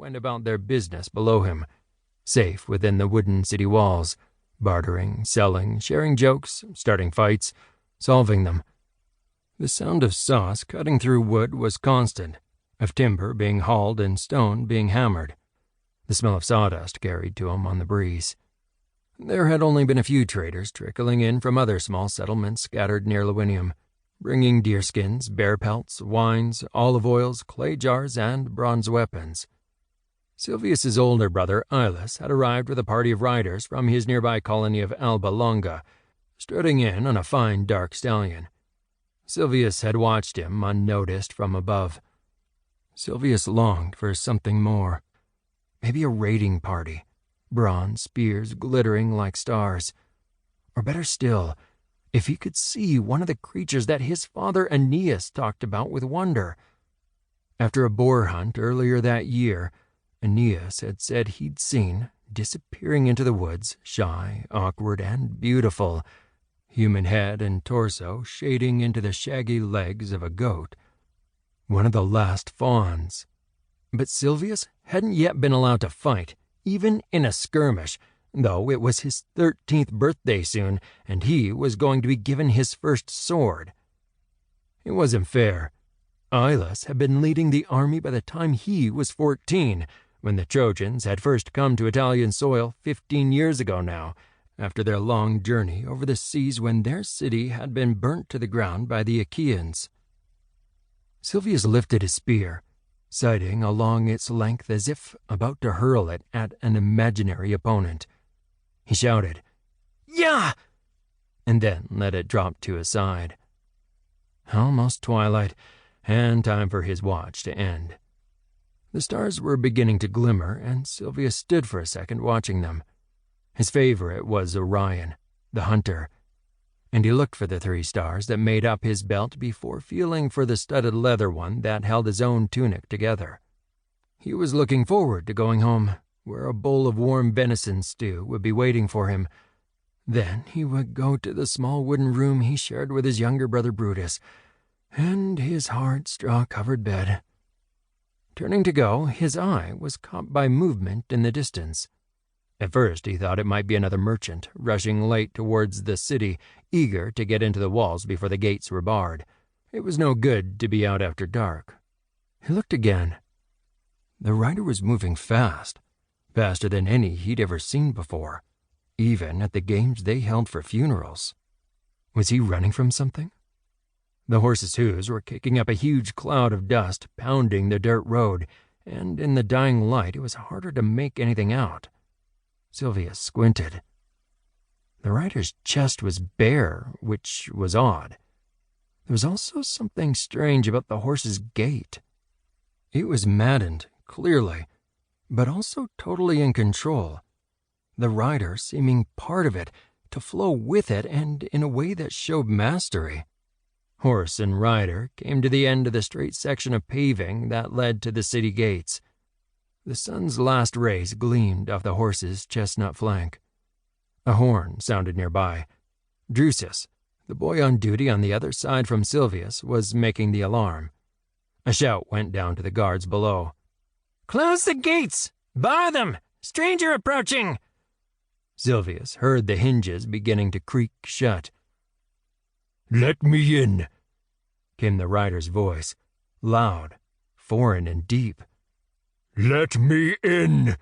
went about their business below him, safe within the wooden city walls, bartering, selling, sharing jokes, starting fights, solving them. The sound of saws cutting through wood was constant, of timber being hauled and stone being hammered. The smell of sawdust carried to him on the breeze. There had only been a few traders trickling in from other small settlements scattered near Lewinium, bringing deerskins, bear pelts, wines, olive oils, clay jars, and bronze weapons. Silvius's older brother, Ilus, had arrived with a party of riders from his nearby colony of Alba Longa, strutting in on a fine dark stallion. Silvius had watched him unnoticed from above. Silvius longed for something more. Maybe a raiding party, bronze spears glittering like stars. Or better still, if he could see one of the creatures that his father Aeneas talked about with wonder. After a boar hunt earlier that year, Aeneas had said he'd seen, disappearing into the woods, shy, awkward, and beautiful, human head and torso shading into the shaggy legs of a goat, one of the last fawns. But Silvius hadn't yet been allowed to fight, even in a skirmish, though it was his 13th birthday soon, and he was going to be given his first sword. It wasn't fair. Ilus had been leading the army by the time he was 14, when the Trojans had first come to Italian soil 15 years ago now, after their long journey over the seas when their city had been burnt to the ground by the Achaeans. Silvius lifted his spear, sighting along its length as if about to hurl it at an imaginary opponent. He shouted, "Yeah!" and then let it drop to his side. Almost twilight, and time for his watch to end. The stars were beginning to glimmer, and Silvius stood for a second watching them. His favorite was Orion, the hunter, and he looked for the 3 stars that made up his belt before feeling for the studded leather one that held his own tunic together. He was looking forward to going home, where a bowl of warm venison stew would be waiting for him. Then he would go to the small wooden room he shared with his younger brother Brutus, and his hard straw-covered bed. Turning to go, his eye was caught by movement in the distance. At first he thought it might be another merchant, rushing late towards the city, eager to get into the walls before the gates were barred. It was no good to be out after dark. He looked again. The rider was moving fast, faster than any he'd ever seen before, even at the games they held for funerals. Was he running from something? The horse's hooves were kicking up a huge cloud of dust, pounding the dirt road, and in the dying light it was harder to make anything out. Silvius squinted. The rider's chest was bare, which was odd. There was also something strange about the horse's gait. It was maddened, clearly, but also totally in control. The rider seeming part of it, to flow with it, and in a way that showed mastery. Horse and rider came to the end of the straight section of paving that led to the city gates. The sun's last rays gleamed off the horse's chestnut flank. A horn sounded nearby. Drusus, the boy on duty on the other side from Silvius, was making the alarm. A shout went down to the guards below. "Close the gates! Bar them! Stranger approaching!" Silvius heard the hinges beginning to creak shut. "Let me in," came the rider's voice, loud, foreign, and deep. "Let me in!"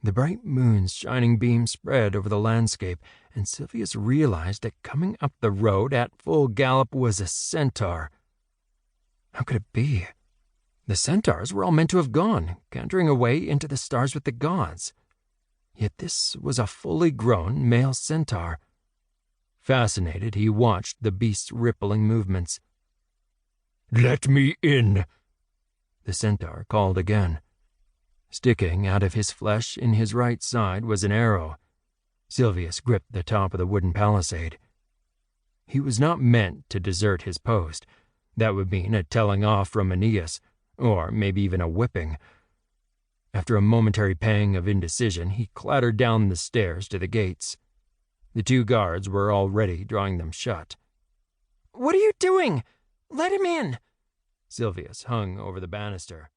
The bright moon's shining beam spread over the landscape, and Silvius realized that coming up the road at full gallop was a centaur. How could it be? The centaurs were all meant to have gone, cantering away into the stars with the gods. Yet this was a fully grown male centaur. Fascinated, he watched the beast's rippling movements. "Let me in," the centaur called again. Sticking out of his flesh in his right side was an arrow. Silvius gripped the top of the wooden palisade. He was not meant to desert his post. That would mean a telling off from Aeneas, or maybe even a whipping. After a momentary pang of indecision, he clattered down the stairs to the gates. The 2 guards were already drawing them shut. "What are you doing? Let him in!" Silvius hung over the banister.